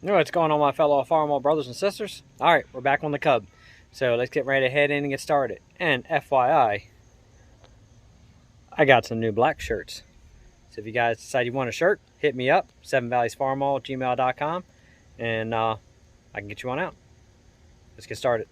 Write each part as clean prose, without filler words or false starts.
You know what's going on, my fellow Farmall brothers and sisters? Alright, we're back on the Cub. So let's get ready to head in and get started. And FYI, I got some new black shirts. So if you guys decide you want a shirt, hit me up, 7valleysfarmall@gmail.com, and I can get you on out. Let's get started.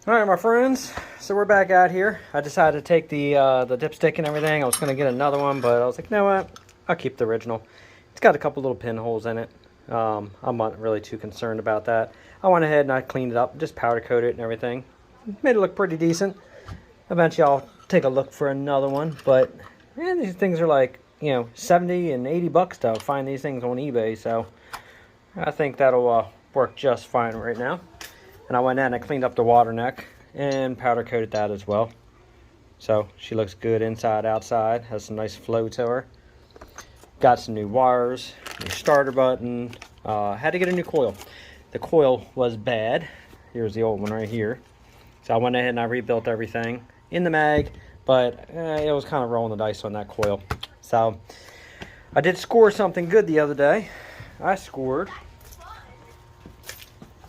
Alright, my friends, so we're back out here. I decided to take the dipstick and everything. I was going to get another one, but I was like, you know what? I'll keep the original. It's got a couple little pinholes in it. I'm not really too concerned about that. I went ahead and I cleaned it up, just powder coated it and everything. Made it look pretty decent. Eventually I'll take a look for another one, but man, these things are like, you know, 70 and 80 bucks to find these things on eBay, so I think that'll work just fine right now. And I went in and I cleaned up the water neck and powder coated that as well. So she looks good inside, outside. Has some nice flow to her. Got some new wires, new starter button. Had to get a new coil. The coil was bad. Here's the old one right here. So I went ahead and I rebuilt everything in the mag, but it was kind of rolling the dice on that coil. So I did score something good the other day. I scored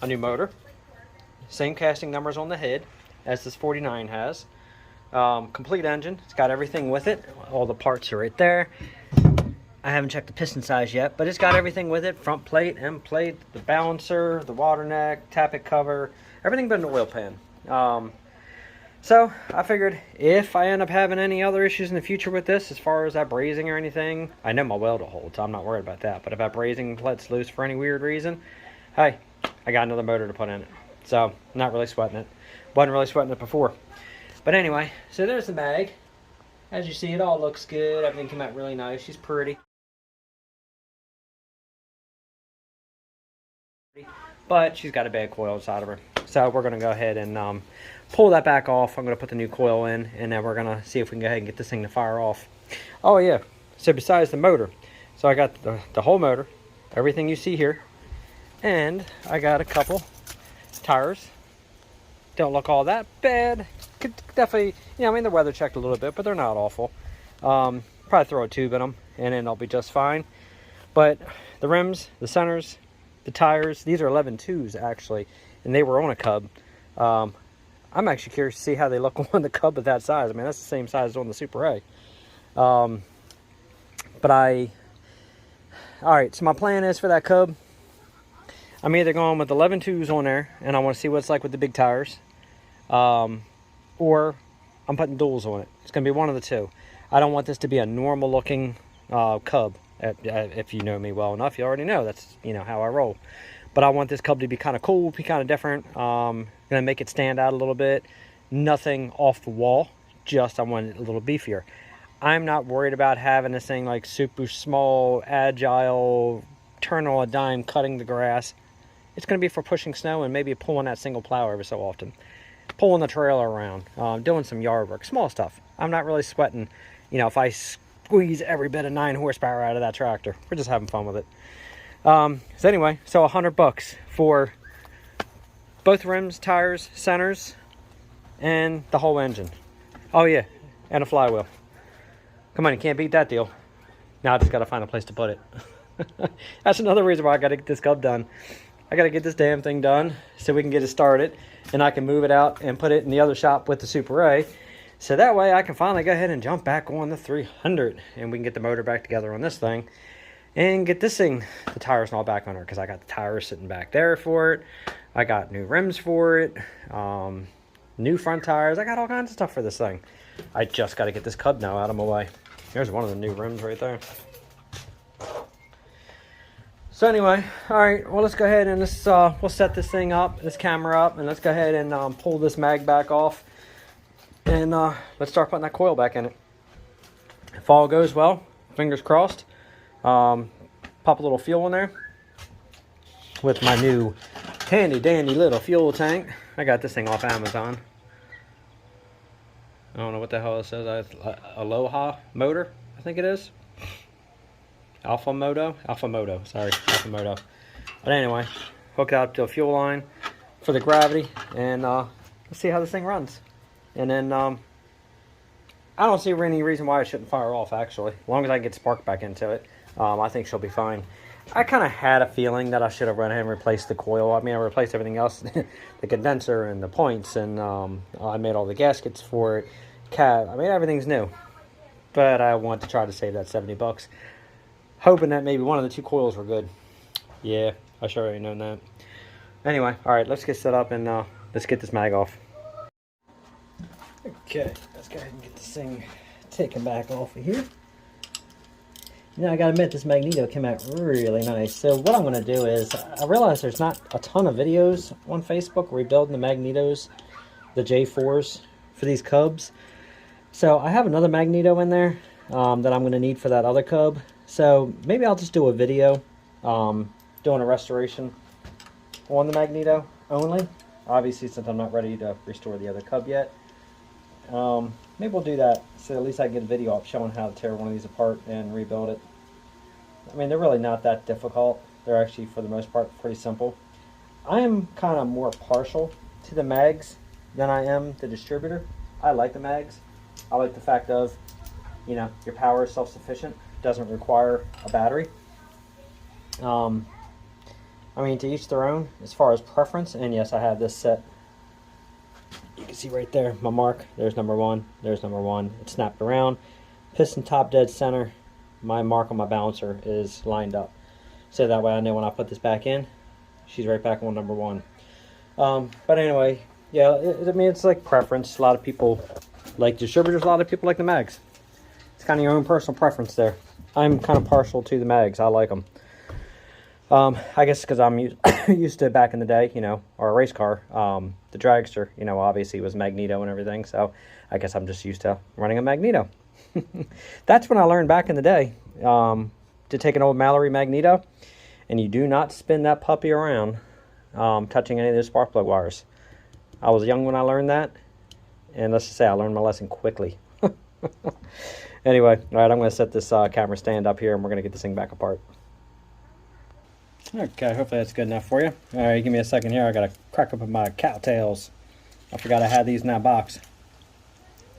a new motor. Same casting numbers on the head as this 49 has. Complete engine. It's got everything with it. All the parts are right there. I haven't checked the piston size yet, but it's got everything with it. Front plate, end plate, the balancer, the water neck, tappet cover, everything but an oil pan. So I figured if I end up having any other issues in the future with this, as far as that brazing or anything, I know my weld will hold, so I'm not worried about that. But if that brazing lets loose for any weird reason, hey, I got another motor to put in it. So, not really sweating it. Wasn't really sweating it before. But anyway, so there's the mag. As you see, it all looks good. Everything came out really nice. She's pretty. But she's got a bad coil inside of her. So we're going to go ahead and pull that back off. I'm going to put the new coil in. And then we're going to see if we can go ahead and get this thing to fire off. Oh yeah. So besides the motor. So I got the whole motor. Everything you see here. And I got a couple tires. Don't look all that bad. Could definitely, you know, I mean, they're weather checked a little bit, but they're not awful. Probably throw a tube in them and then they'll be just fine. But the rims, the centers, the tires, these are 11.2s actually, and they were on a Cub. I'm actually curious to see how they look on the Cub of that size. I mean, that's the same size as on the Super A. But alright, so my plan is for that Cub, I'm either going with 11.2s on there, and I want to see what it's like with the big tires, or I'm putting duals on it. It's going to be one of the two. I don't want this to be a normal looking Cub. If you know me well enough, you already know that's, you know, how I roll. But I want this Cub to be kind of cool, be kind of different. Going to make it stand out a little bit. Nothing off the wall, just I want it a little beefier. I'm not worried about having this thing like super small, agile, turn on a dime, cutting the grass. It's going to be for pushing snow and maybe pulling that single plow every so often. Pulling the trailer around, doing some yard work, small stuff. I'm not really sweating, you know, if I squeeze every bit of 9 horsepower out of that tractor. We're just having fun with it. So anyway, so $100 for both rims, tires, centers, and the whole engine. Oh yeah, and a flywheel. Come on, you can't beat that deal. Now I just got to find a place to put it. That's another reason why I got to get this Cub done. I got to get this damn thing done so we can get it started and I can move it out and put it in the other shop with the Super A. So that way I can finally go ahead and jump back on the 300 and we can get the motor back together on this thing and get this thing, the tires and all back on her, because I got the tires sitting back there for it. I got new rims for it, new front tires. I got all kinds of stuff for this thing. I just got to get this Cub now out of my way. There's one of the new rims right there. So anyway, alright, well let's go ahead and we'll set this thing up, this camera up, and let's go ahead and pull this mag back off. And let's start putting that coil back in it. If all goes well, fingers crossed, pop a little fuel in there with my new handy dandy little fuel tank. I got this thing off Amazon. I don't know what the hell it says. Aloha motor, I think it is. Alpha Moto, sorry, Alpha Moto. But anyway, hook it up to a fuel line for the gravity, and let's see how this thing runs. And then I don't see any reason why it shouldn't fire off, actually. As long as I can get spark back into it, I think she'll be fine. I kind of had a feeling that I should have run ahead and replaced the coil. I mean, I replaced everything else, the condenser and the points, and I made all the gaskets for it. Cab, I mean, everything's new. But I want to try to save that 70 bucks. Hoping that maybe one of the two coils were good. Yeah, I sure already known that. Anyway, alright, let's get set up and let's get this mag off. Okay, let's go ahead and get this thing taken back off of here. Now, I gotta admit, this Magneto came out really nice. So what I'm gonna do is, I realize there's not a ton of videos on Facebook rebuilding the Magnetos, the J4s, for these Cubs. So I have another Magneto in there that I'm gonna need for that other Cub. So maybe I'll just do a video doing a restoration on the Magneto only. Obviously, since I'm not ready to restore the other Cub yet. Maybe we'll do that, so at least I can get a video up showing how to tear one of these apart and rebuild it. I mean, they're really not that difficult. They're actually, for the most part, pretty simple. I am kind of more partial to the mags than I am the distributor. I like the mags. I like the fact of, you know, your power is self-sufficient. Doesn't require a battery. I mean, to each their own as far as preference. And yes, I have this set. You can see right there, my mark. There's number one. There's number one. It's snapped around. Piston top dead center. My mark on my balancer is lined up. So that way I know when I put this back in, she's right back on number one. But anyway, yeah, I mean, it's like preference. A lot of people like distributors. A lot of people like the mags. It's kind of your own personal preference there. I'm kind of partial to the mags. I like them. I guess because I'm used to back in the day, you know, our race car, the dragster, you know, obviously was Magneto and everything. So I guess I'm just used to running a Magneto. That's when I learned back in the day to take an old Mallory Magneto, and you do not spin that puppy around touching any of those spark plug wires. I was young when I learned that, and let's just say I learned my lesson quickly. Anyway, all right, I'm going to set this camera stand up here, and we're going to get this thing back apart. Okay, hopefully that's good enough for you. All right, give me a second here. I got to crack open my cowtails. I forgot I had these in that box.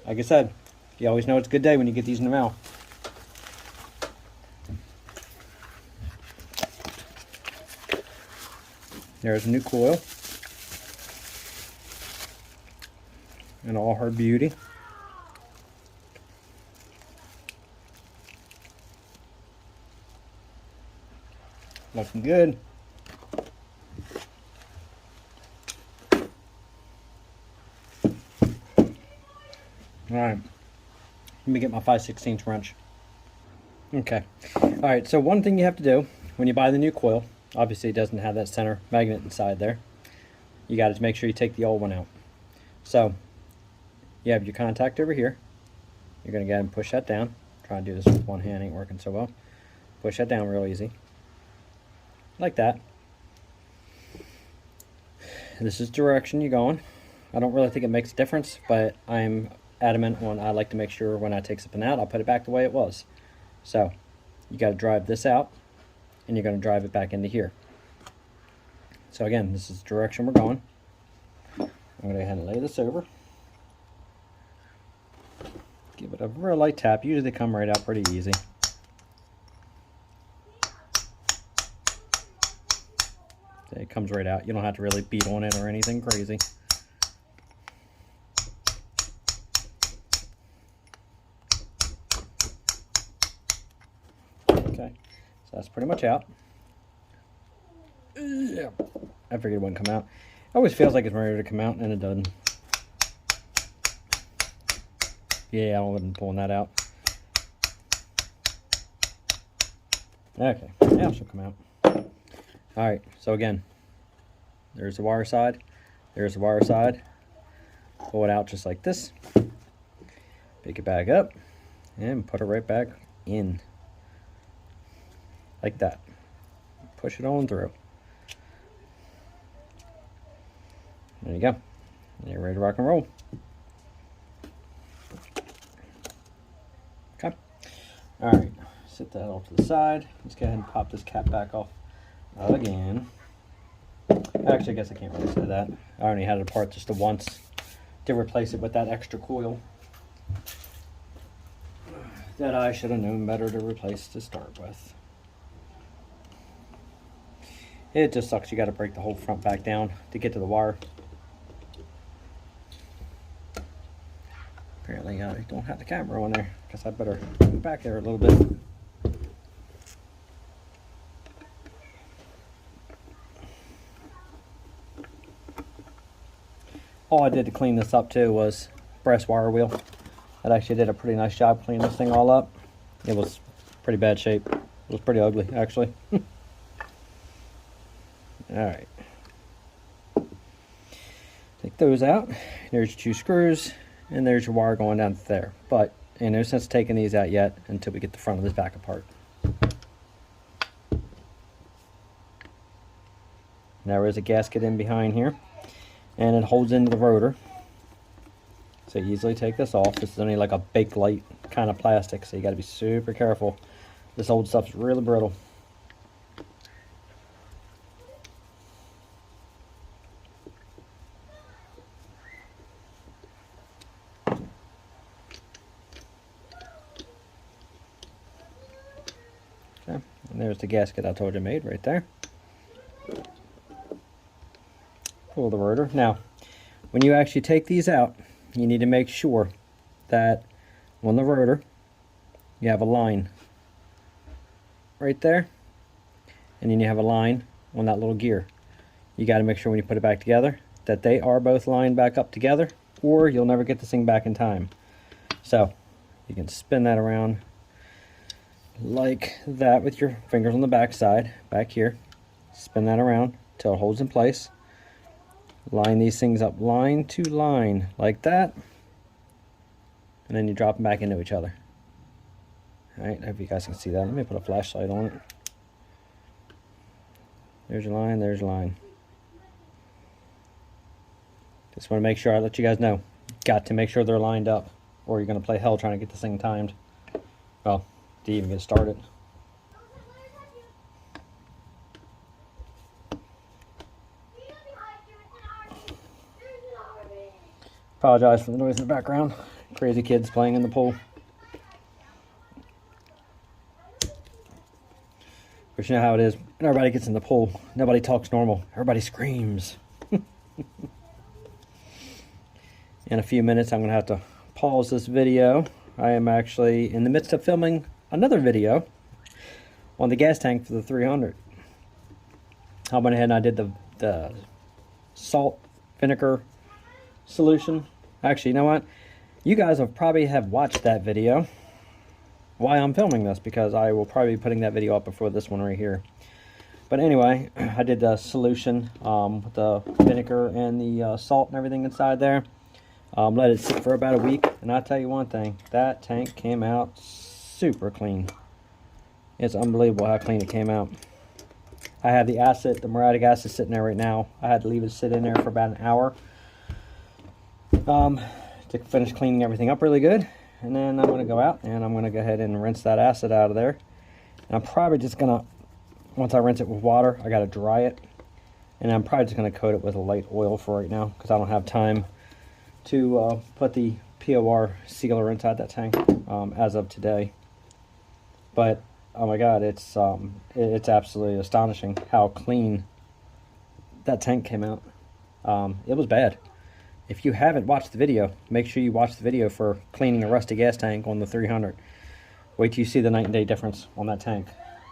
Like I said, you always know it's a good day when you get these in the mail. There's a new coil in all her beauty. Looking good. Alright, let me get my 5/16 wrench. Okay, alright, so one thing you have to do when you buy the new coil, obviously it doesn't have that center magnet inside there. You got to make sure you take the old one out. So, you have your contact over here. You're going to go ahead and push that down. Try to do this with one hand, ain't working so well. Push that down real easy. Like that. This is the direction you're going. I don't really think it makes a difference, but I'm adamant on I like to make sure when I take something out, I'll put it back the way it was. So, you got to drive this out, and you're going to drive it back into here. So again, this is the direction we're going. I'm going to go ahead and lay this over. Give it a real light tap. Usually they come right out pretty easy. It comes right out. You don't have to really beat on it or anything crazy. Okay, so that's pretty much out. Yeah, I figured it wouldn't come out. It always feels like it's ready to come out, and it doesn't. Yeah, I wasn't pulling that out. Okay, now she'll come out. Alright, so again, there's the wire side, there's the wire side. Pull it out just like this. Pick it back up, and put it right back in. Like that. Push it on through. There you go. You're ready to rock and roll. Alright, set that off to the side. Let's go ahead and pop this cap back off again. Actually, I guess I can't really say that. I only had it apart just the once to replace it with that extra coil that I should have known better to replace to start with. It just sucks. You got to break the whole front back down to get to the wire. Apparently, I don't have the camera on there. Guess I better move back there a little bit. All I did to clean this up too was brass wire wheel. That actually did a pretty nice job cleaning this thing all up. It was pretty bad shape. It was pretty ugly, actually. Alright. Take those out. There's your 2 screws, and there's your wire going down there. But ain't no sense taking these out yet until we get the front of this back apart. There is a gasket in behind here, and it holds into the rotor. So easily take this off. This is only like a Bakelite kind of plastic, so you got to be super careful. This old stuff's really brittle. Okay, and there's the gasket I told you made right there. Pull the rotor. Now, when you actually take these out, you need to make sure that on the rotor you have a line right there, and then you have a line on that little gear. You got to make sure when you put it back together that they are both lined back up together, or you'll never get this thing back in time. So you can spin that around like that with your fingers on the back side, back here. Spin that around till it holds in place. Line these things up line to line like that, and then you drop them back into each other. Alright, I hope you guys can see that. Let me put a flashlight on it. There's your line, there's your line. Just want to make sure I let you guys know. Got to make sure they're lined up, or you're going to play hell trying to get this thing timed. Well, to even get started. Apologize for the noise in the background. Crazy kids playing in the pool. But you know how it is. When everybody gets in the pool, nobody talks normal. Everybody screams. In a few minutes, I'm going to have to pause this video. I am actually in the midst of filming another video on the gas tank for the 300. I went ahead and I did the salt vinegar solution. Actually, you know what? You guys have probably watched that video. Why I'm filming this, because I will probably be putting that video up before this one right here. But anyway, I did the solution with the vinegar and the salt and everything inside there. Let it sit for about a week, and I'll tell you one thing, that tank came out super clean. It's unbelievable how clean it came out. I have the acid, the muriatic acid sitting there right now. I had to leave it sit in there for about an hour to finish cleaning everything up really good. And then I'm going to go out and I'm going to go ahead and rinse that acid out of there. And I'm probably just going to, once I rinse it with water, I got to dry it. And I'm probably just going to coat it with a light oil for right now, because I don't have time to put the POR sealer inside that tank as of today. But oh my god, it's absolutely astonishing how clean that tank came out. It was bad. If you haven't watched the video, make sure you watch the video for cleaning a rusty gas tank on the 300. Wait till you see the night and day difference on that tank.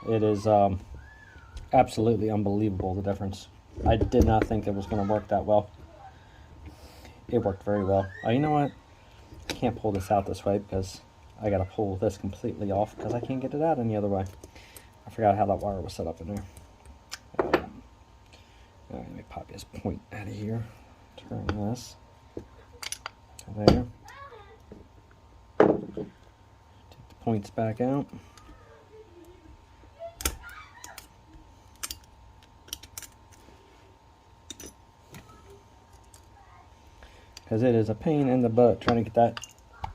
It is absolutely unbelievable, the difference. I did not think it was going to work that well. It worked very well. You know what? I can't pull this out this way because I got to pull this completely off because I can't get it out any other way. I forgot how that wire was set up in there. Alright, let me pop this point out of here. Turn this. There. Take the points back out. Because it is a pain in the butt trying to get that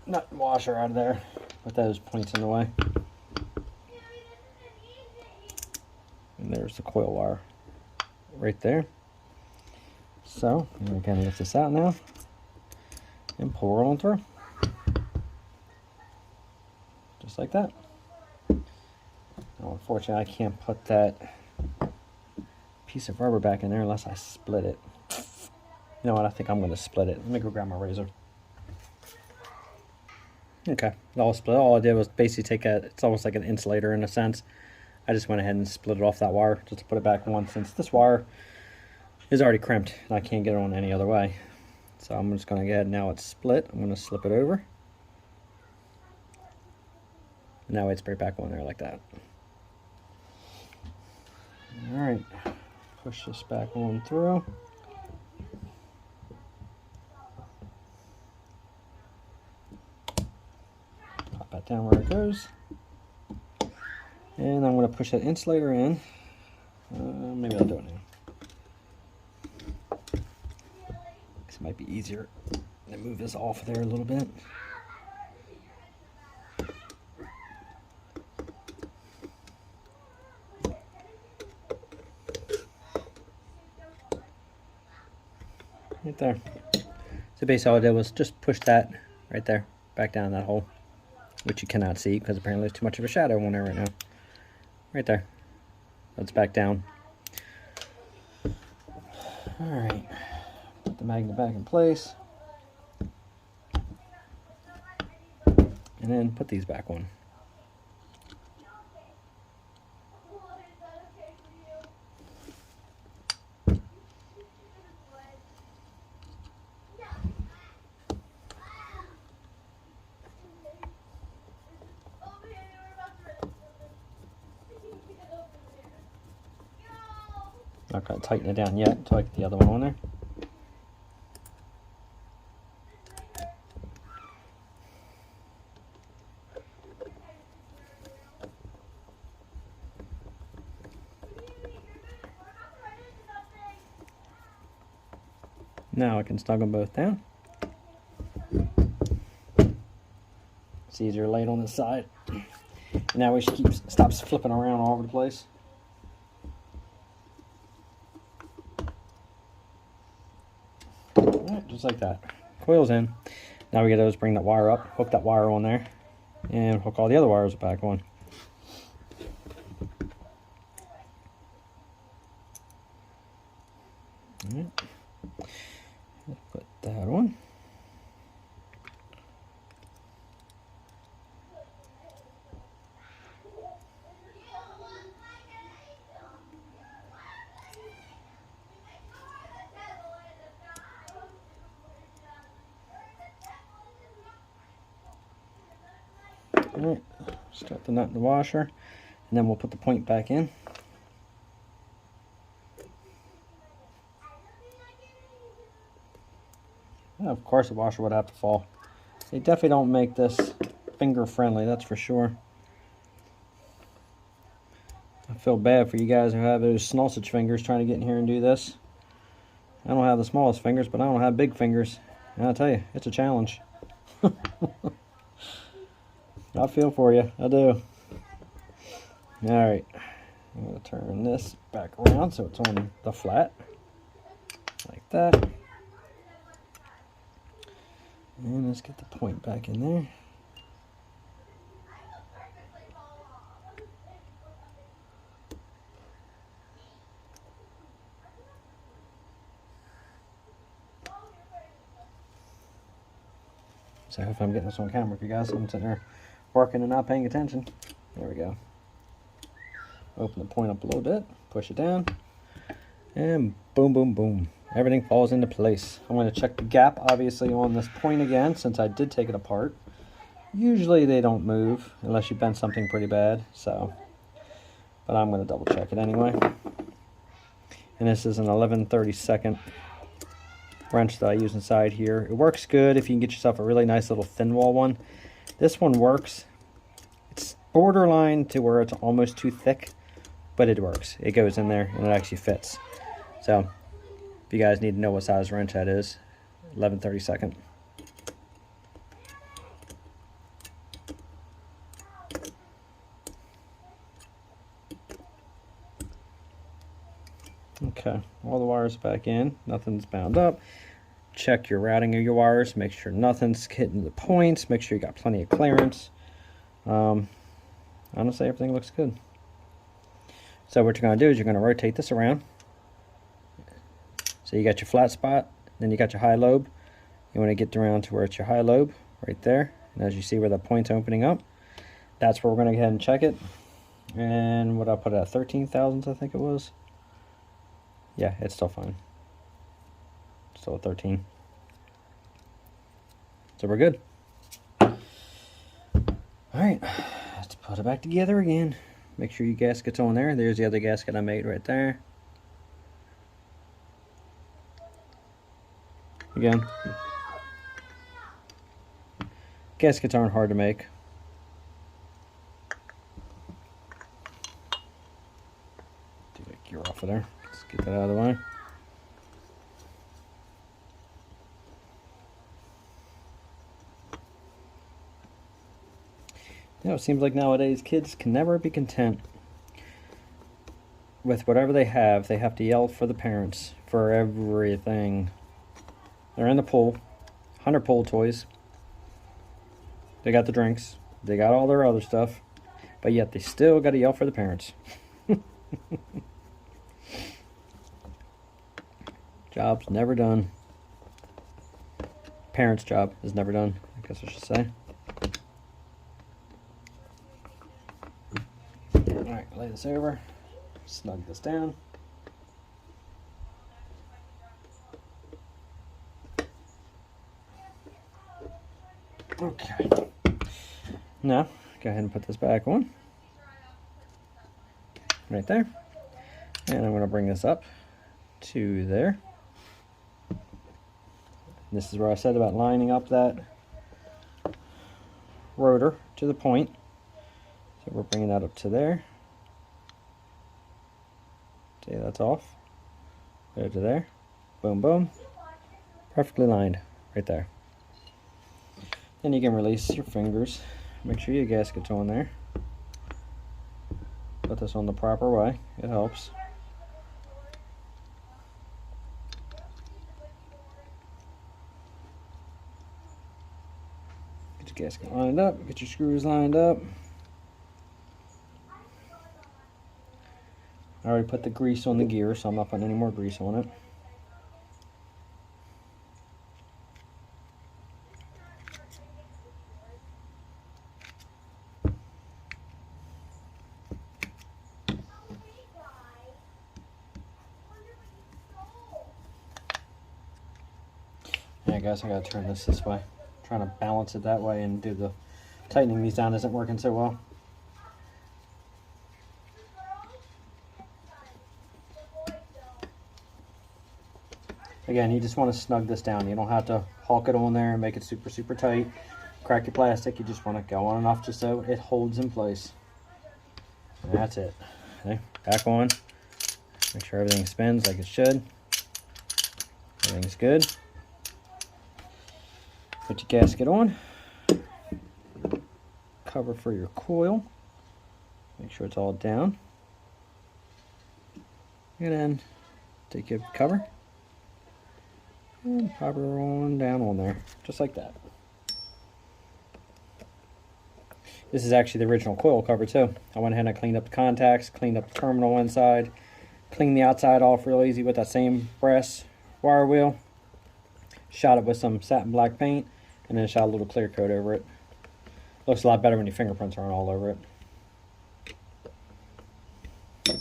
nut washer out of there with those points in the way. And there's the coil wire right there. So we're going to lift this out now and pull her on through. Just like that. Now, unfortunately, I can't put that piece of rubber back in there unless I split it. You know what? I think I'm going to split it. Let me go grab my razor. Okay, all split. All I did was basically take it's almost like an insulator in a sense. I just went ahead and split it off that wire just to put it back on, since this wire is already crimped and I can't get it on any other way. So I'm just going to go ahead, now it's split, I'm going to slip it over. And now it's right back on there like that. Alright, push this back on through. Pop that down where it goes. And I'm going to push that insulator in. Maybe I'll do it now. This might be easier to move this off there a little bit. Right there. So basically all I did was just push that right there, back down that hole, which you cannot see because apparently there's too much of a shadow on there right now. Right there. That's back down. Alright. Put the magnet back in place. And then put these back on. Not going to tighten it down yet until I get the other one on there. Now I can snug them both down. It's easier to lay it on this side. Now we should stops flipping around all over the place. Alright, just like that. Coil's in. Now we gotta bring that wire up, hook that wire on there, and hook all the other wires back on. Alright. Put that on. Alright, start the nut in the washer, and then we'll put the point back in. Of course the washer would have to fall. They definitely don't make this finger friendly, that's for sure. I feel bad for you guys who have those sausage fingers trying to get in here and do this. I don't have the smallest fingers, but I don't have big fingers. And I'll tell you, it's a challenge. I feel for you, I do. Alright, I'm going to turn this back around so it's on the flat. Like that. And let's get the point back in there. So if I'm getting this on camera for you guys, I'm sitting there working and not paying attention. There we go. Open the point up a little bit, push it down, and boom, boom, boom. Everything falls into place. I'm going to check the gap, obviously, on this point again, since I did take it apart. Usually they don't move, unless you bent something pretty bad, so. But I'm going to double check it anyway. And this is an 11/32 wrench that I use inside here. It works good if you can get yourself a really nice little thin wall one. This one works. It's borderline to where it's almost too thick, but it works. It goes in there and it actually fits. So if you guys need to know what size wrench that is, 11/32. Okay, all the wires back in, nothing's bound up. Check your routing of your wires, make sure nothing's hitting the points, make sure you got plenty of clearance. Honestly, everything looks good. So what you're going to do is you're going to rotate this around. So you got your flat spot, then you got your high lobe. You want to get around to where it's your high lobe, right there. And as you see where the point's opening up, that's where we're going to go ahead and check it. And what I put at 13 thousandths, I think it was. Yeah, it's still fine. Still at 13. So we're good. Alright, let's put it back together again. Make sure your gasket's on there. There's the other gasket I made right there. Again, gaskets aren't hard to make. Do that gear off of there. Let's get that out of the way. You know, it seems like nowadays kids can never be content with whatever they have. They have to yell for the parents for everything. They're in the pool, 100 pool toys. They got the drinks. They got all their other stuff. But yet they still got to yell for the parents. Job's never done. Parents' job is never done, I guess I should say. Alright, lay this over. Snug this down. Okay. Now, go ahead and put this back on. Right there. And I'm going to bring this up to there. This is where I said about lining up that rotor to the point. So we're bringing that up to there. See, that's off. Go to there. Boom, boom. Perfectly lined right there. Then you can release your fingers. Make sure your gasket's on there. Put this on the proper way. It helps. Get your gasket lined up. Get your screws lined up. I already put the grease on the gear, so I'm not putting any more grease on it. Yeah, guys, I gotta turn this way. I'm trying to balance it that way and do the tightening these down isn't working so well. Again, you just want to snug this down. You don't have to hulk it on there and make it super, super tight. Crack your plastic. You just want to go on enough just so it holds in place. And that's it. Okay, back on. Make sure everything spins like it should. Everything's good. Put your gasket on. Cover for your coil. Make sure it's all down. And then take your cover. And pop her on down on there, just like that. This is actually the original coil cover too. I went ahead and I cleaned up the contacts, cleaned up the terminal inside, cleaned the outside off real easy with that same brass wire wheel. Shot it with some satin black paint, and then shot a little clear coat over it. Looks a lot better when your fingerprints aren't all over it.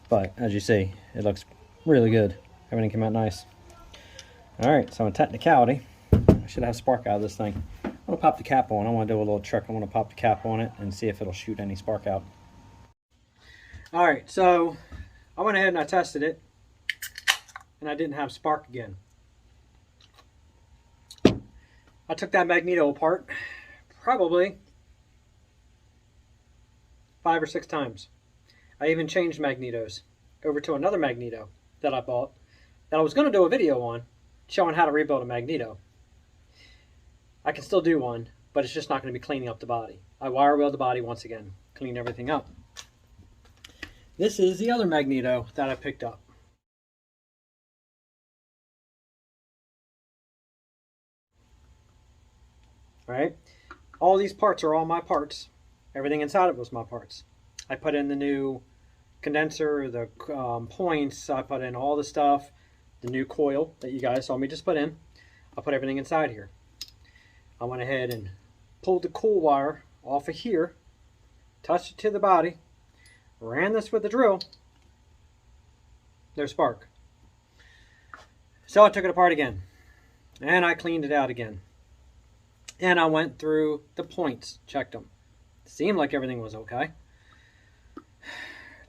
But as you see, it looks really good. Everything came out nice. Alright, so in technicality, I should have spark out of this thing. I'm going to pop the cap on. I want to do a little trick. I want to pop the cap on it and see if it'll shoot any spark out. Alright, so I went ahead and I tested it, and I didn't have spark again. I took that Magneto apart probably 5 or 6 times. I even changed Magnetos over to another Magneto that I bought that I was going to do a video on showing how to rebuild a Magneto. I can still do one, but it's just not going to be cleaning up the body. I wire wheel the body once again, clean everything up. This is the other Magneto that I picked up. right? All these parts are all my parts. Everything inside it was my parts. I put in the new condenser, the points, I put in all the stuff, the new coil that you guys saw me just put in. I put everything inside here. I went ahead and pulled the coil wire off of here, touched it to the body, ran this with the drill. There's spark. So I took it apart again, and I cleaned it out again. And I went through the points, checked them. Seemed like everything was okay.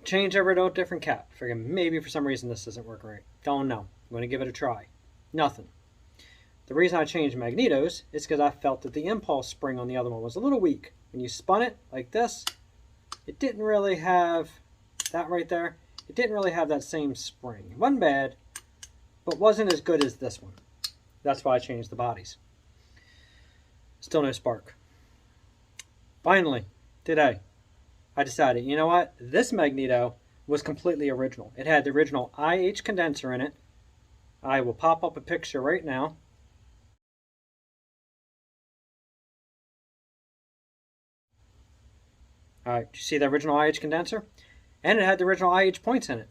Changed over to a different cap. Figured maybe for some reason this doesn't work right. Don't know. I'm going to give it a try. Nothing. The reason I changed Magnetos is because I felt that the impulse spring on the other one was a little weak. When you spun it like this, it didn't really have that right there. It didn't really have that same spring. It wasn't bad, but wasn't as good as this one. That's why I changed the bodies. Still no spark. Finally, today, I decided, you know what? This Magneto was completely original. It had the original IH condenser in it. I will pop up a picture right now. Alright, you see the original IH condenser? And it had the original IH points in it.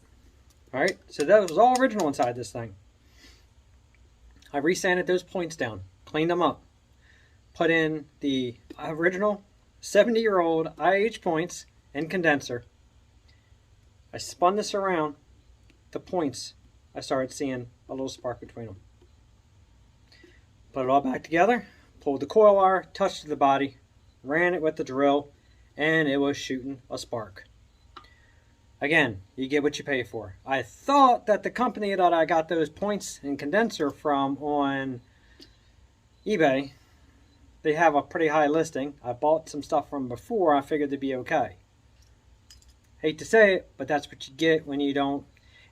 Alright, so that was all original inside this thing. I resanded those points down, cleaned them up, put in the original 70-year-old IH points and condenser. I spun this around. The points, I started seeing a little spark between them. Put it all back together, pulled the coil wire, touched the body, ran it with the drill, and it was shooting a spark. Again, you get what you pay for. I thought that the company that I got those points and condenser from on eBay, they have a pretty high listing. I bought some stuff from before. I figured they'd be okay. Hate to say it, but that's what you get when you don't.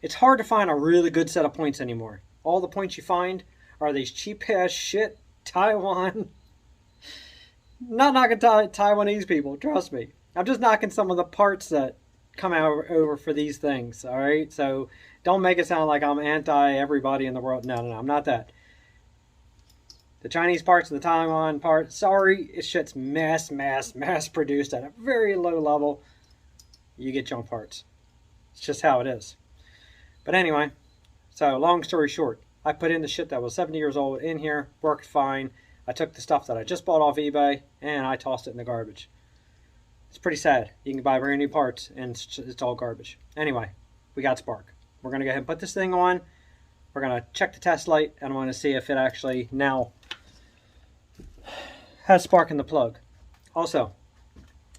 It's hard to find a really good set of points anymore. All the points you find are these cheap ass shit Taiwan. Not knocking Taiwanese people, trust me. I'm just knocking some of the parts that come out over for these things, all right? So don't make it sound like I'm anti everybody in the world. No, I'm not that. The Chinese parts and the Taiwan part, sorry, it's shit's mass produced at a very low level. You get junk parts. It's just how it is. But anyway, so long story short, I put in the shit that was 70 years old in here, worked fine. I took the stuff that I just bought off eBay and I tossed it in the garbage. It's pretty sad. You can buy brand new parts and it's all garbage. Anyway, we got spark. We're going to go ahead and put this thing on. We're going to check the test light and I want to see if it actually now has spark in the plug. Also,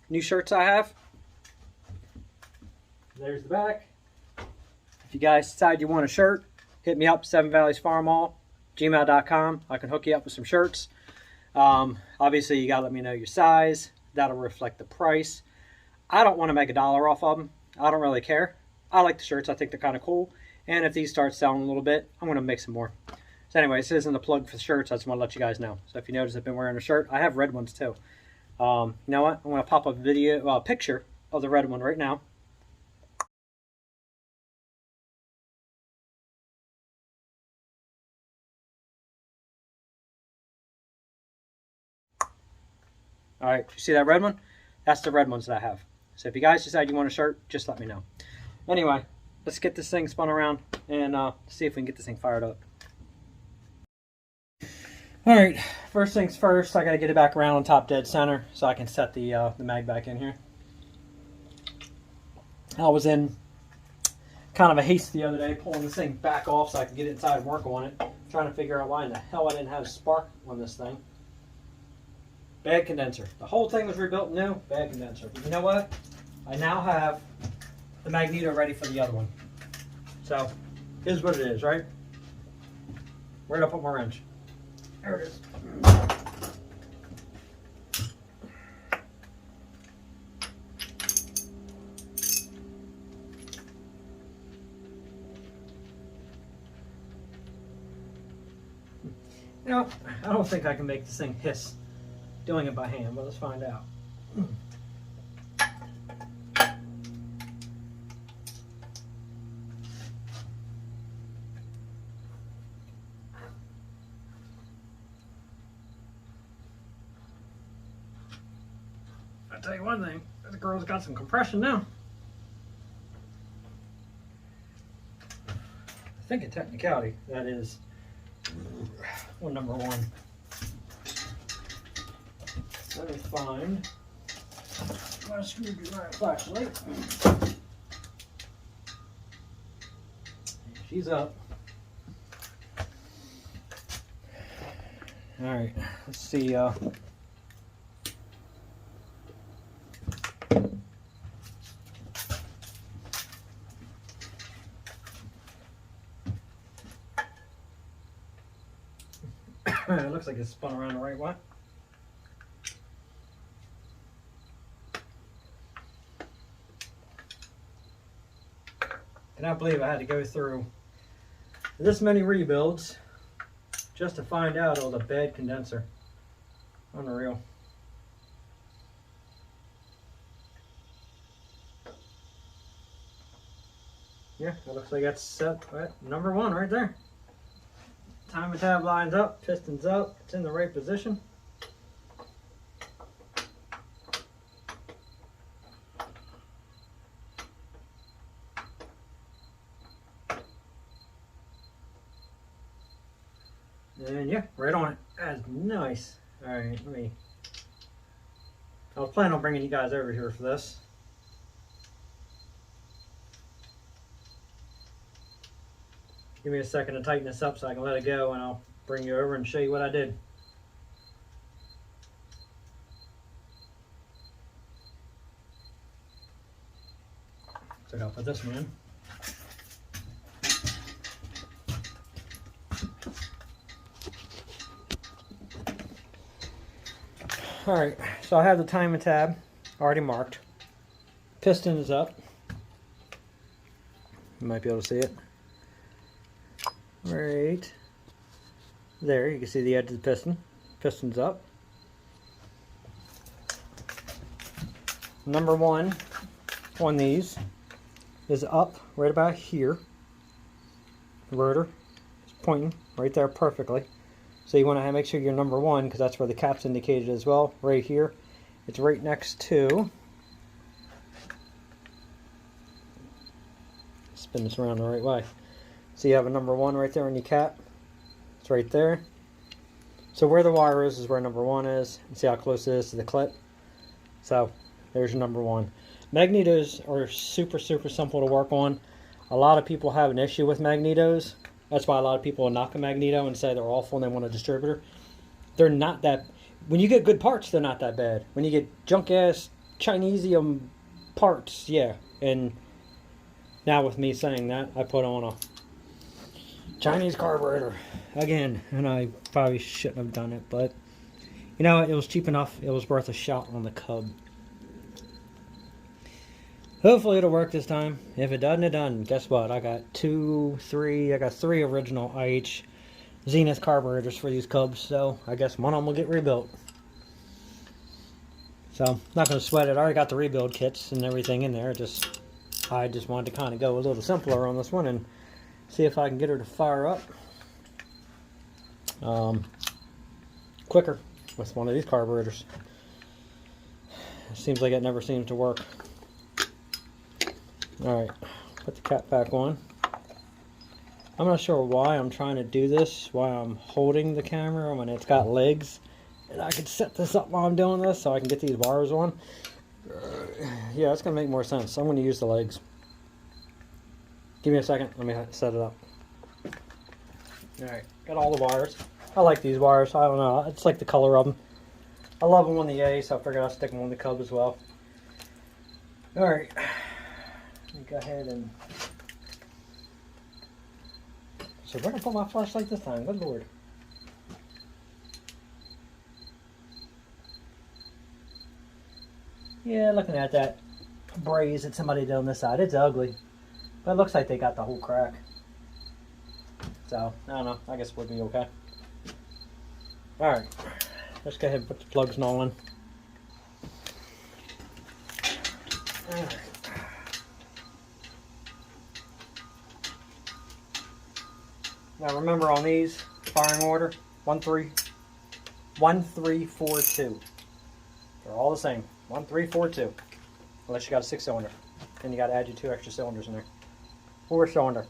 new shirts I have. There's the back. If you guys decide you want a shirt, hit me up, 7 Valleys Farmall, gmail.com. I can hook you up with some shirts. Obviously, you got to let me know your size. That'll reflect the price. I don't want to make $1 off of them. I don't really care. I like the shirts. I think they're kind of cool. And if these start selling a little bit, I'm going to make some more. So anyway, this isn't a plug for the shirts. I just want to let you guys know. So if you notice I've been wearing a shirt, I have red ones too. You know what? I'm going to pop a picture of the red one right now. All right, you see that red one? That's the red ones that I have. So if you guys decide you want a shirt, just let me know. Anyway, let's get this thing spun around and see if we can get this thing fired up. All right, first things first, I got to get it back around on top dead center so I can set the mag back in here. I was in kind of a haste the other day, pulling this thing back off so I can get it inside and work on it. Trying to figure out why in the hell I didn't have a spark on this thing. Bad condenser. The whole thing was rebuilt new. Bad condenser. But you know what? I now have the Magneto ready for the other one. So, here's what it is, right? Where'd I put my wrench? There it is. You know, I don't think I can make this thing hiss doing it by hand, but let's find out. I'll tell you one thing, the girl's got some compression now. I think in technicality, that is one number one. Let me find my screwdriver flashlight. She's up. All right, let's see. It looks like it's spun around the right way. Cannot believe I had to go through this many rebuilds just to find out it was a bad condenser. Unreal. Yeah, it looks like that's set at number one right there. Timing tab lines up, pistons up, it's in the right position. And yeah, right on it. That's nice. Alright, I was planning on bringing you guys over here for this. Give me a second to tighten this up so I can let it go, and I'll bring you over and show you what I did. So I'll put this one in. Alright, so I have the timing tab already marked. Piston is up. You might be able to see it. Right there, you can see the edge of the piston. Piston's up. Number one on these is up right about here. The rotor is pointing right there perfectly. So you want to make sure you're number one, because that's where the cap's indicated as well. Right here. It's right next to. Spin this around the right way. So you have a number one right there on your cap. It's right there. So where the wire is where number one is. And see how close it is to the clip. So there's your number one. Magnetos are super simple to work on. A lot of people have an issue with magnetos. That's why a lot of people will knock a magneto and say they're awful and they want a distributor. They're not that. When you get good parts, they're not that bad. When you get junk ass Chinesium parts, yeah. And now with me saying that, I put on a Chinese carburetor again, and I probably shouldn't have done it, but you know, it was cheap enough. It was worth a shot on the Cub. Hopefully it'll work this time. If it doesn't, it doesn't. Guess what? I got three original IH Zenith carburetors for these Cubs, so I guess one of them will get rebuilt. So, not going to sweat it. I already got the rebuild kits and everything in there. I just wanted to kind of go a little simpler on this one and see if I can get her to fire up quicker with one of these carburetors. It seems like it never seems to work. Alright, put the cap back on. I'm not sure why I'm trying to do this, why I'm holding the camera when it's got legs. And I can set this up while I'm doing this so I can get these wires on. Yeah, it's going to make more sense. I'm going to use the legs. Give me a second, let me set it up. Alright, got all the wires. I like these wires, I don't know, it's like the color of them. I love them on the A, so I figured I'll stick them on the Cub as well. Alright. Go ahead and. So where did I put my flashlight this time? Good lord. Yeah, looking at that braze that somebody did on this side, it's ugly. But it looks like they got the whole crack. So, I don't know. I guess it would be okay. Alright. Let's go ahead and put the plugs and all in. Alright. Now remember on these, firing order, 1342. They're all the same. 1342. Unless you got a 6-cylinder. Then you got to add your 2 extra cylinders in there. 4-cylinder.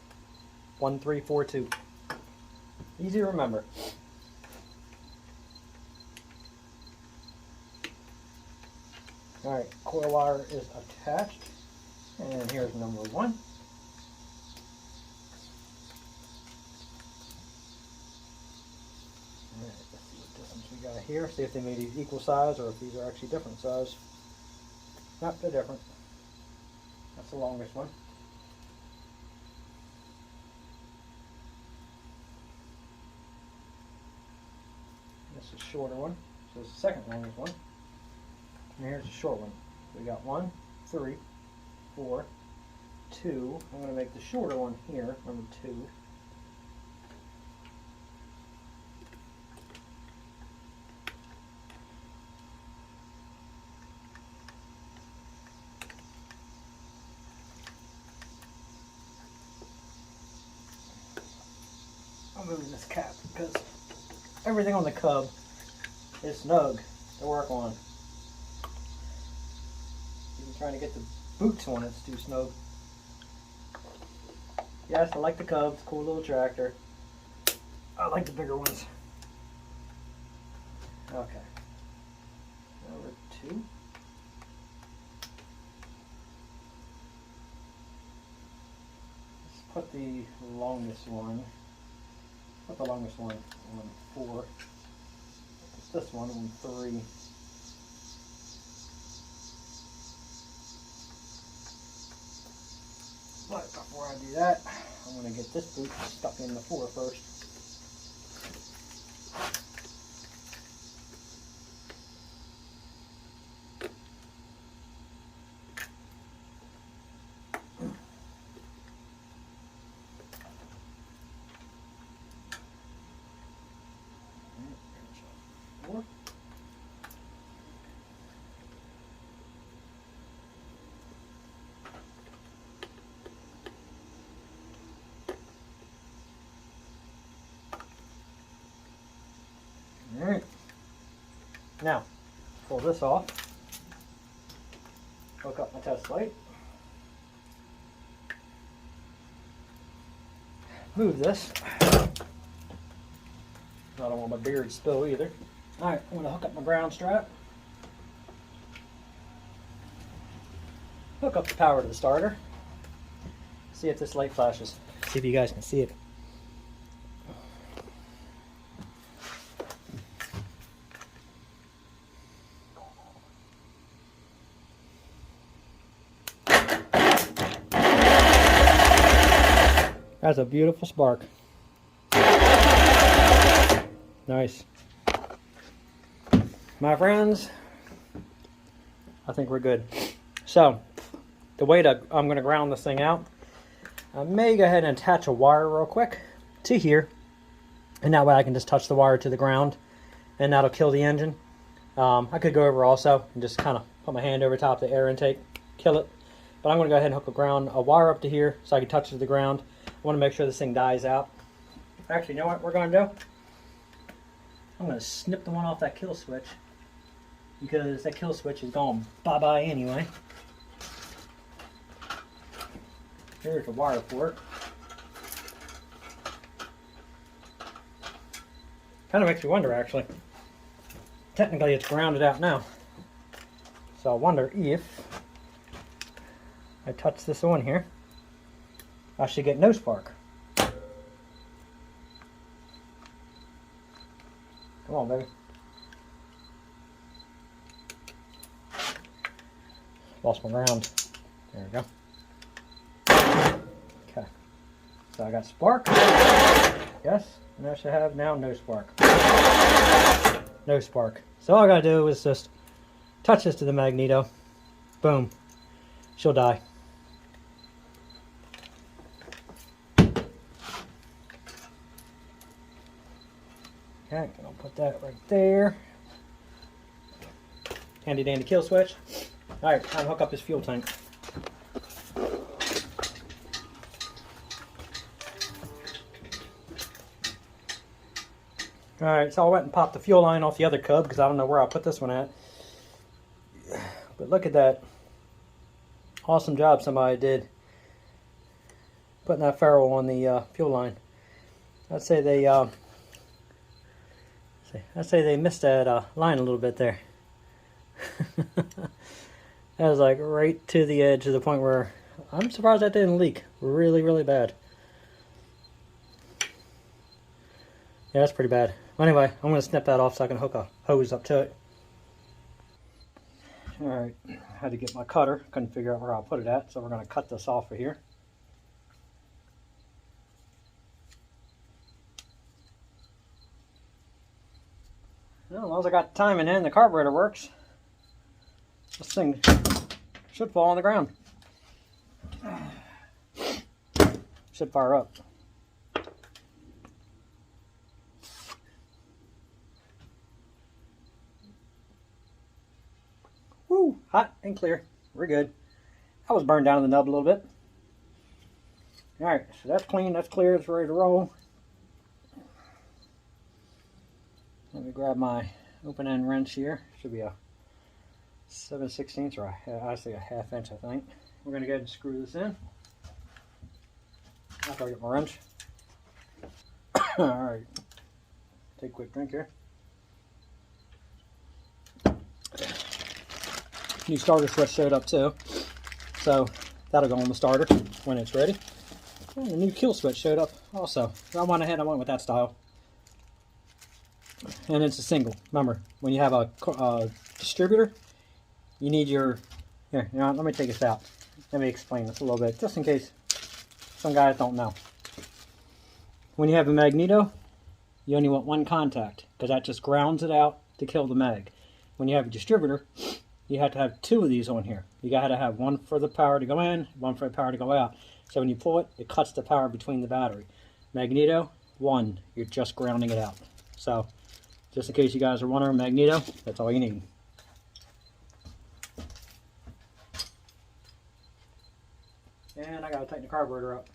1342. Easy to remember. Alright, coil wire is attached. And here's number 1. Alright, let's see what distance we got here. See if they made these equal size or if these are actually different size. Nope, they're different. That's the longest one. This is a shorter one. So it's the second longest one. And here's the short one. We got 1, 3, 4, 2. I'm going to make the shorter one here, number 2. I'm moving this cap because everything on the Cub is snug to work on. Even trying to get the boots on it's too snug. Yes, I like the Cub. It's a cool little tractor. I like the bigger ones. Okay. Number 2. Let's put the longest one. Put the longest one on 4. Put this one on 3. But before I do that, I'm going to get this boot stuck in the 4 first. Alright, now pull this off, hook up my test light, move this, I don't want my beard to spill either. Alright, I'm going to hook up my ground strap, hook up the power to the starter, see if this light flashes, see if you guys can see it. That's a beautiful spark. Nice. My friends, I think we're good. So, the way I'm going to ground this thing out, I may go ahead and attach a wire real quick to here. And that way I can just touch the wire to the ground and that'll kill the engine. I could go over also and just kind of put my hand over top the air intake, kill it. But I'm going to go ahead and hook a wire up to here so I can touch it to the ground. I want to make sure this thing dies out. Actually, you know what we're going to do? I'm going to snip the one off that kill switch because that kill switch is going bye-bye anyway. Here's the wire for it. Kind of makes me wonder, actually. Technically, it's grounded out now. So I wonder if I touch this on here, I should get no spark. Come on, baby. Lost my ground. There we go. Okay. So I got spark. Yes. And I should have now no spark. No spark. So all I gotta do is just touch this to the Magneto. Boom. She'll die. Okay, I'll put that right there. Handy dandy kill switch. Alright, time to hook up this fuel tank. Alright, so I went and popped the fuel line off the other Cub because I don't know where I put this one at. But look at that. Awesome job somebody did putting that ferrule on the fuel line. I'd say they missed that line a little bit there. That was like right to the edge, to the point where I'm surprised that didn't leak really, really bad. Yeah, that's pretty bad. Anyway, I'm going to snip that off so I can hook a hose up to it. Alright, I had to get my cutter. Couldn't figure out where I'll put it at, so we're going to cut this off of here. Well, as long as I got the timing in, the carburetor works. This thing should fall on the ground. Should fire up. Woo! Hot and clear. We're good. I was burned down in the nub a little bit. Alright, so that's clean, that's clear, it's ready to roll. Let me grab my open end wrench here. Should be a 7/16 or I say a ½ inch, I think. We're going to go ahead and screw this in. After I get my wrench. Alright. Take a quick drink here. New starter switch showed up too. So that'll go on the starter when it's ready. And the new kill switch showed up also. So I went ahead and I went with that style. And it's a single. Remember, when you have a distributor, you need your... Here, you know, let me take this out. Let me explain this a little bit, just in case some guys don't know. When you have a Magneto, you only want one contact, because that just grounds it out to kill the mag. When you have a distributor, you have to have two of these on here. You got to have one for the power to go in, one for the power to go out. So when you pull it, it cuts the power between the battery. Magneto, one, you're just grounding it out. So, just in case you guys are wondering, Magneto, that's all you need. And I gotta tighten the carburetor up.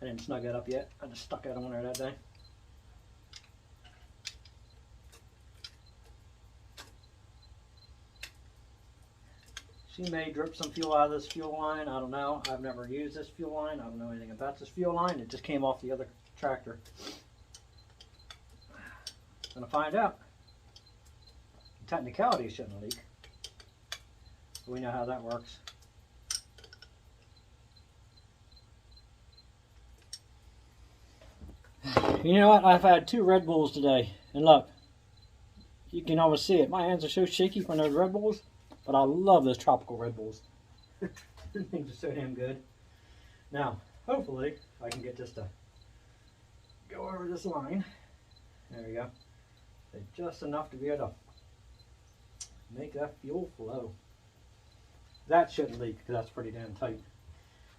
I didn't snug that up yet. I just stuck that on there that day. She may drip some fuel out of this fuel line. I don't know. I've never used this fuel line. I don't know anything about this fuel line. It just came off the other tractor. Gonna find out. Technicality shouldn't leak. We know how that works. You know what? I've had 2 Red Bulls today, and look, you can almost see it. My hands are so shaky from those Red Bulls, but I love those tropical Red Bulls. Things are so damn good. Now, hopefully, I can get this to go over this line. There we go. Just enough to be able to make that fuel flow. That shouldn't leak because that's pretty damn tight.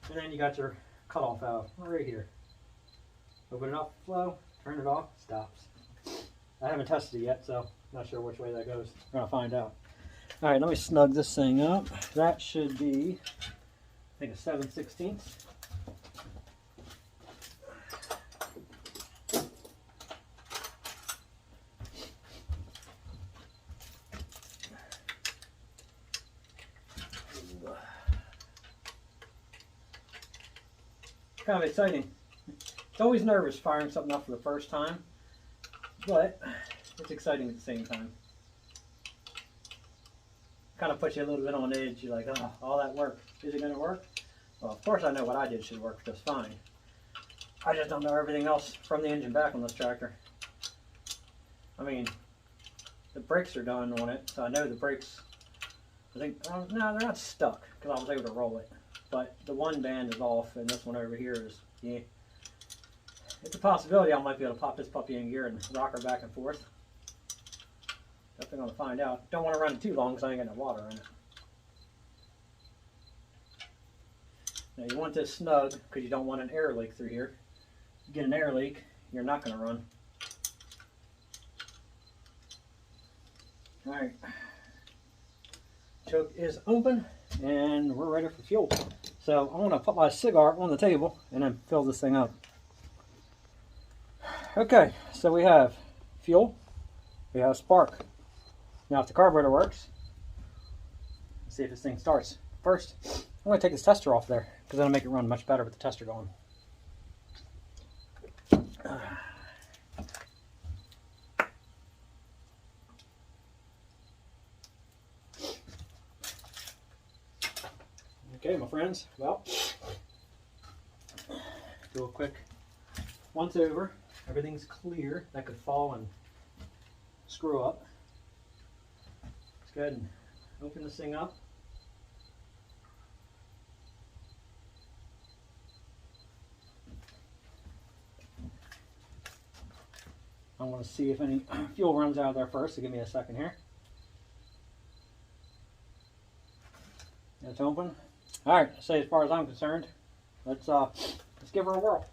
And then you got your cutoff valve right here. Open it up, flow, turn it off, stops. I haven't tested it yet, so not sure which way that goes. We're gonna find out. All right, let me snug this thing up. That should be, I think, a 7/16. Kind of exciting. It's always nervous firing something up for the first time, but it's exciting at the same time. Kind of puts you a little bit on edge. You're like, oh, all that work, is it going to work? Well, of course I know what I did should work just fine. I just don't know everything else from the engine back on this tractor. I mean, the brakes are done on it, so I know the brakes, I think, no, they're not stuck, because I was able to roll it. But the one band is off, and this one over here is, yeah. It's a possibility I might be able to pop this puppy in gear and rock her back and forth. Definitely going to find out. Don't want to run it too long because I ain't got no water in it. Now you want this snug because you don't want an air leak through here. You get an air leak, you're not going to run. Alright. Choke is open and we're ready for fuel. So I'm going to put my cigar on the table and then fill this thing up. Okay, so we have fuel, we have spark. Now if the carburetor works, see if this thing starts. First, I'm going to take this tester off there because that'll make it run much better with the tester going. Okay, my friends, well, do a quick once over. Everything's clear. That could fall and screw up. Let's go ahead and open this thing up. I want to see if any fuel runs out of there first, so give me a second here. It's open. Alright, so as far as I'm concerned, let's give her a whirl.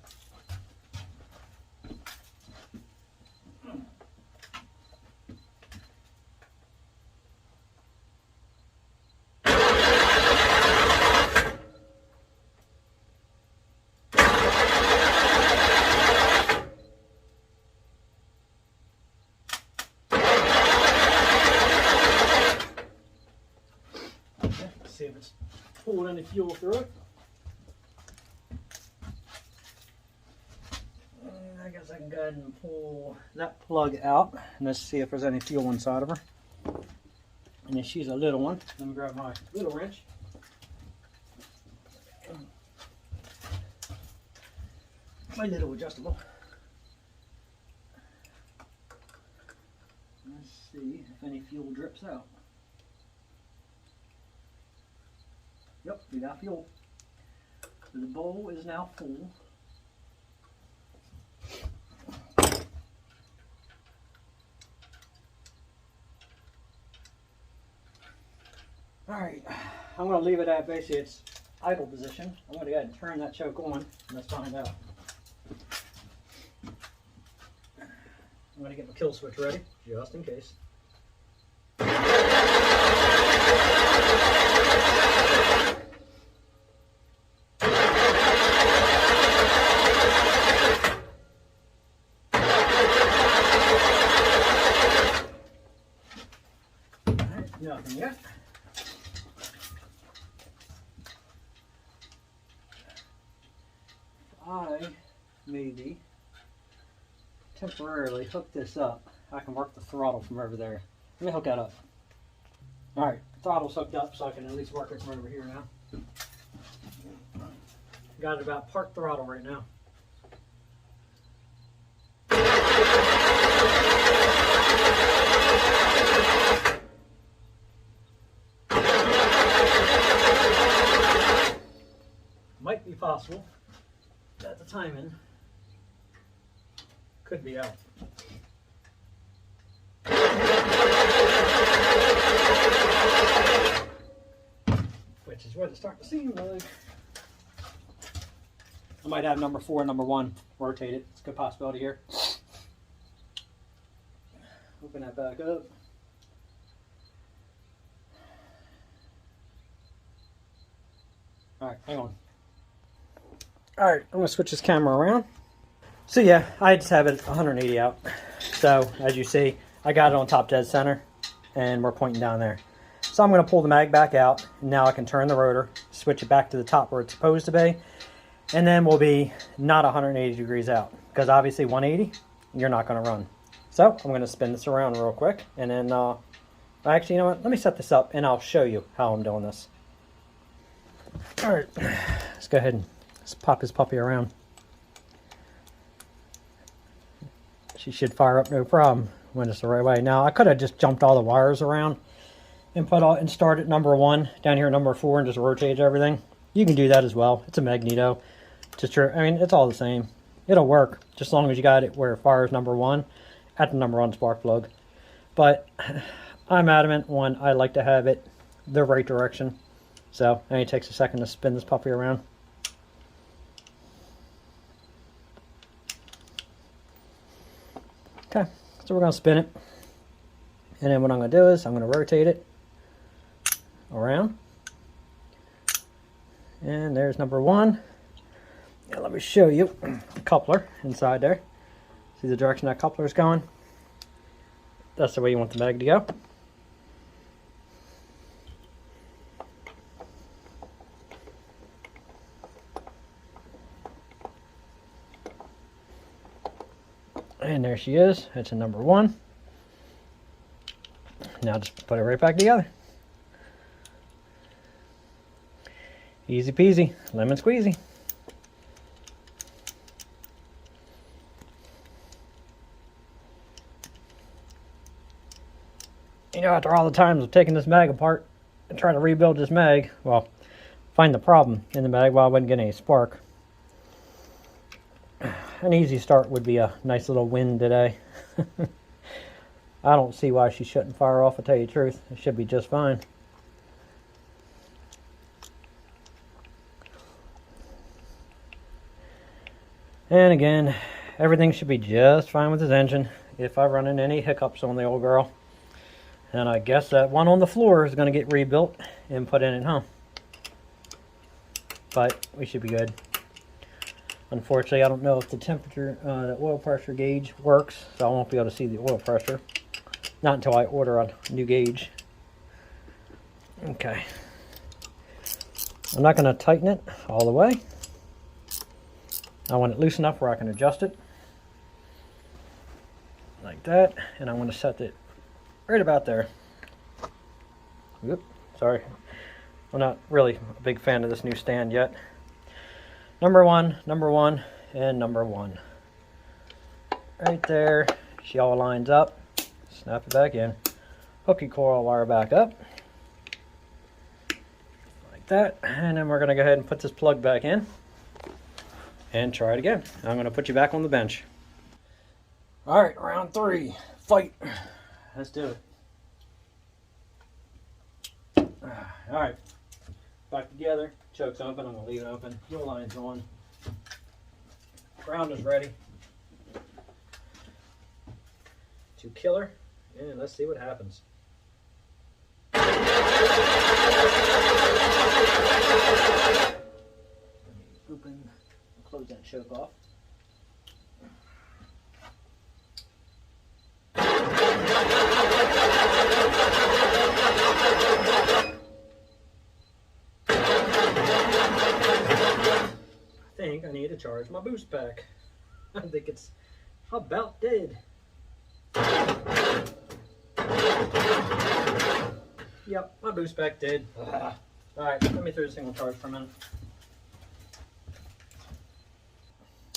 See if it's pulled any fuel through it. I guess I can go ahead and pull that plug out and let's see if there's any fuel inside of her. And if she's a little one, let me grab my little wrench. My little adjustable. Let's see if any fuel drips out. Yep, we got fuel. So the bowl is now full. Alright, I'm going to leave it at basically its idle position. I'm going to go ahead and turn that choke on and let's find out. I'm going to get my kill switch ready, just in case. Nothing yet. I maybe temporarily hook this up. I can work the throttle from over there. Let me hook that up. Alright, throttle's hooked up so I can at least work it from over here now. Got it about park throttle right now. Might be possible that the timing could be out. Which is what it's starting to seem like. I might have number 4 and number 1 rotated. It's a good possibility here. Open that back up. Alright, hang on. Alright, I'm going to switch this camera around. So yeah, I just have it 180 out. So, as you see, I got it on top dead center, and we're pointing down there. So I'm going to pull the mag back out, and now I can turn the rotor, switch it back to the top where it's supposed to be, and then we'll be not 180 degrees out, because obviously 180, you're not going to run. So I'm going to spin this around real quick, and then, actually, you know what, let me set this up, and I'll show you how I'm doing this. Alright, let's go ahead and let's pop this puppy around. She should fire up no problem when it's the right way. Now I could have just jumped all the wires around and started number 1 down here at number 4 and just rotate everything. You can do that as well. It's a Magneto. I mean, it's all the same. It'll work just as long as you got it where it fires number 1 at the number 1 spark plug. But I'm adamant when I like to have it the right direction. So it only takes a second to spin this puppy around. Okay, so we're going to spin it. And then what I'm going to do is I'm going to rotate it around. And there's number 1. Now let me show you the coupler inside there. See the direction that coupler is going? That's the way you want the mag to go. And there she is. It's a number 1. Now just put it right back together. Easy peasy, lemon squeezy. You know, after all the times of taking this mag apart and trying to rebuild this mag, well, find the problem in the mag while I wasn't getting any spark. An easy start would be a nice little win today. I don't see why she shouldn't fire off, to tell you the truth. It should be just fine. And again, everything should be just fine with this engine if I run into any hiccups on the old girl. And I guess that one on the floor is going to get rebuilt and put in at home. But we should be good. Unfortunately, I don't know if the temperature, the oil pressure gauge works, so I won't be able to see the oil pressure. Not until I order a new gauge. Okay. I'm not going to tighten it all the way. I want it loose enough where I can adjust it. Like that. And I'm going to set it right about there. Oop, sorry. I'm not really a big fan of this new stand yet. Number 1, and number 1. Right there. She all lines up. Snap it back in. Hook your coil wire back up. Like that. And then we're going to go ahead and put this plug back in. And try it again. I'm going to put you back on the bench. Alright, round 3. Fight. Let's do it. Alright. Back together. Choke's open. I'm going to leave it open. Fuel line's on. Ground is ready. To killer. And let's see what happens. Let me open, close that choke off. I think I need to charge my boost pack. I think it's about dead. Yep, my boost pack did. Alright, let me throw this thing on charge for a minute.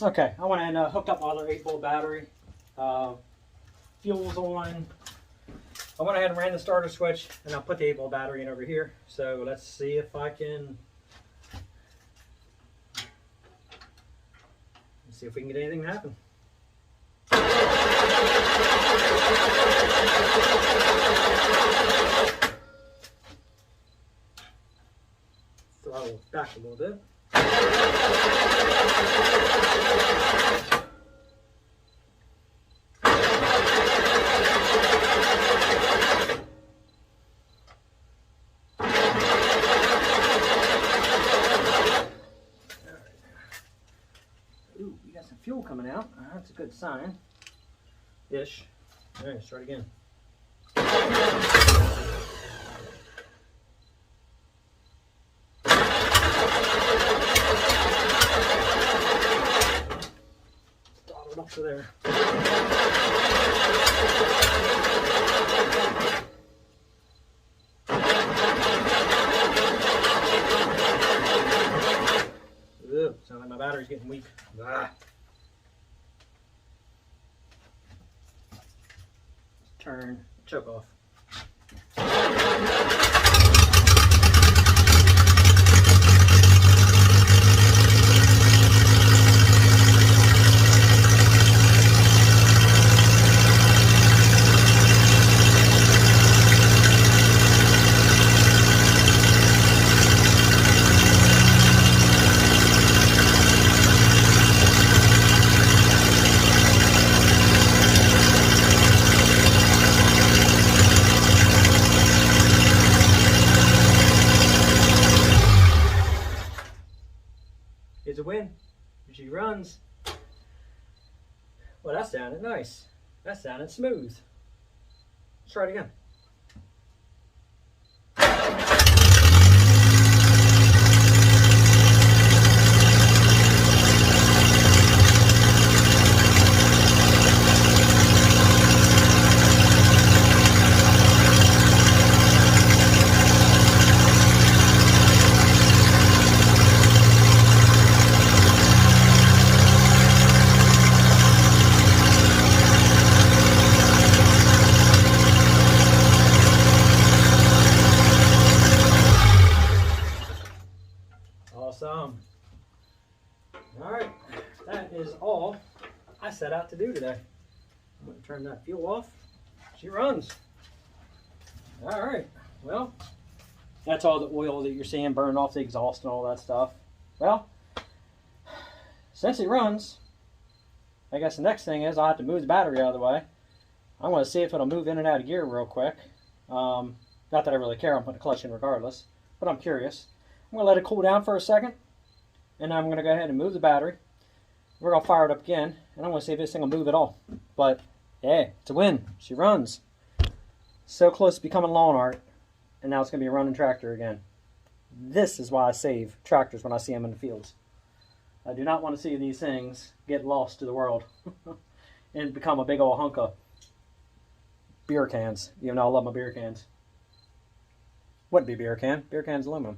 Okay, I went and hooked up my other 8-volt battery. Fuel's on. I went ahead and ran the starter switch, and I'll put the 8-volt battery in over here. So let's see if I can... Let's see if we can get anything to happen. Throttle back a little bit. Ooh, we got some fuel coming out. That's a good sign. Ish. All right, let's try it again. Throttle up to there. Ooh, sounds like my battery's getting weak. Turn, choke off. It's a win. She runs. Well, that sounded nice. That sounded smooth. Let's try it again. All right, that is all I set out to do today. I'm going to turn that fuel off. She runs. All right, well, that's all the oil that you're seeing burning off the exhaust and all that stuff. Well, since it runs, I guess the next thing is I'll have to move the battery out of the way. I'm going to see if it'll move in and out of gear real quick. Not that I really care, I'm putting the clutch in regardless, but I'm curious. I'm going to let it cool down for a second, and I'm going to go ahead and move the battery. We're going to fire it up again, and I'm going to see if this thing will move at all. But, hey, it's a win. She runs. So close to becoming lawn art, and now it's going to be a running tractor again. This is why I save tractors when I see them in the fields. I do not want to see these things get lost to the world and become a big old hunk of beer cans, even though I love my beer cans. Wouldn't be beer can. Beer can's aluminum.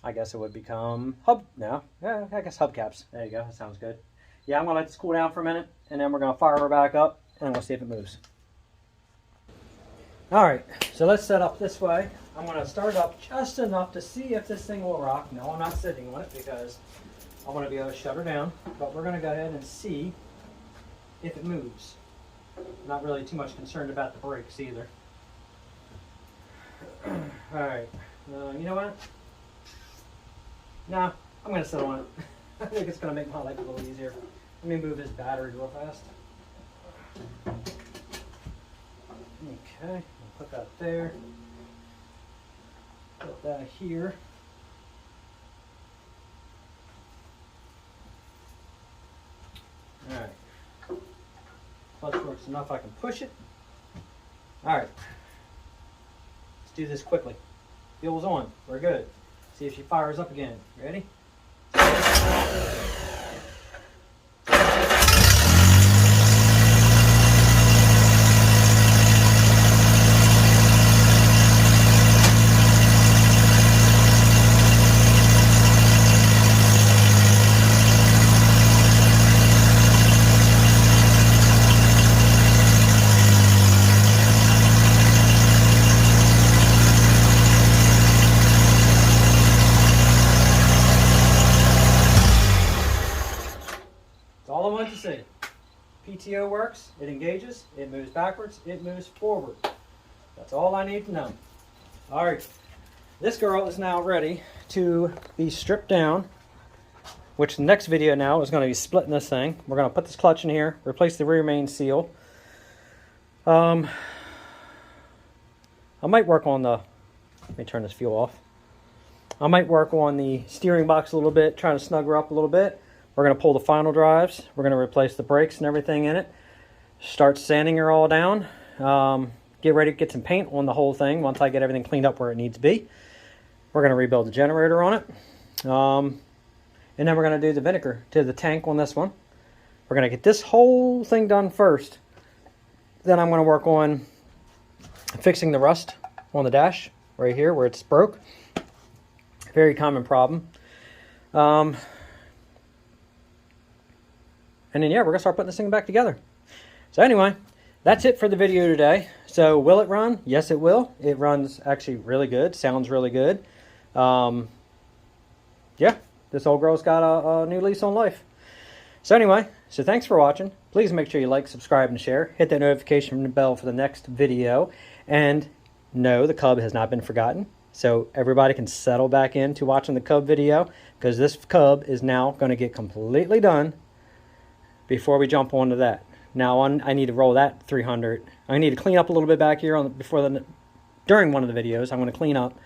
I guess it would become I guess hubcaps. There you go. That sounds good. Yeah, I'm going to let this cool down for a minute, and then we're going to fire her back up, and we'll see if it moves. All right, so let's set up this way. I'm going to start up just enough to see if this thing will rock. No, I'm not sitting on it because I want to be able to shut her down, but we're going to go ahead and see if it moves. I'm not really too much concerned about the brakes either. All right, you know what? No, I'm going to sit on it. I think it's going to make my life a little easier. Let me move this battery real fast. Okay, I'll put that there. Put that here. Alright. Clutch works enough I can push it. Alright. Let's do this quickly. Fuel's on. We're good. See if she fires up again. Ready? All I wanted to see. PTO works, it engages, it moves backwards, it moves forward. That's all I need to know. All right, this girl is now ready to be stripped down, which the next video now is going to be splitting this thing. We're going to put this clutch in here, replace the rear main seal. I might work on the, let me turn this fuel off. I might work on the steering box a little bit, trying to snug her up a little bit. We're going to pull the final drives. We're going to replace the brakes and everything in it. Start sanding her all down. Get ready to get some paint on the whole thing once I get everything cleaned up where it needs to be. We're going to rebuild the generator on it. And then we're going to do the vinegar to the tank on this one. We're going to get this whole thing done first. Then I'm going to work on fixing the rust on the dash right here where it's broke. Very common problem. And then, yeah, we're going to start putting this thing back together. So anyway, that's it for the video today. So will it run? Yes, it will. It runs actually really good. Sounds really good. Yeah, this old girl's got a new lease on life. So anyway, so thanks for watching. Please make sure you like, subscribe, and share. Hit that notification bell for the next video. And no, the Cub has not been forgotten. So everybody can settle back into watching the Cub video because this Cub is now going to get completely done before we jump onto that. Now I need to roll that 300. I need to clean up a little bit back here during one of the videos. I'm going to clean up,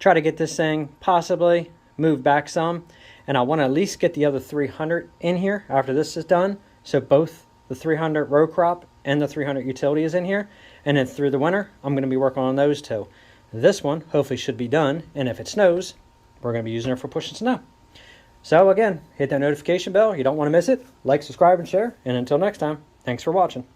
try to get this thing possibly move back some, and I want to at least get the other 300 in here after this is done. So both the 300 row crop and the 300 utility is in here, and then through the winter I'm going to be working on those two. This one hopefully should be done, and if it snows, we're going to be using it for pushing snow. So again, hit that notification bell. You don't want to miss it. Like, subscribe, and share. And until next time, thanks for watching.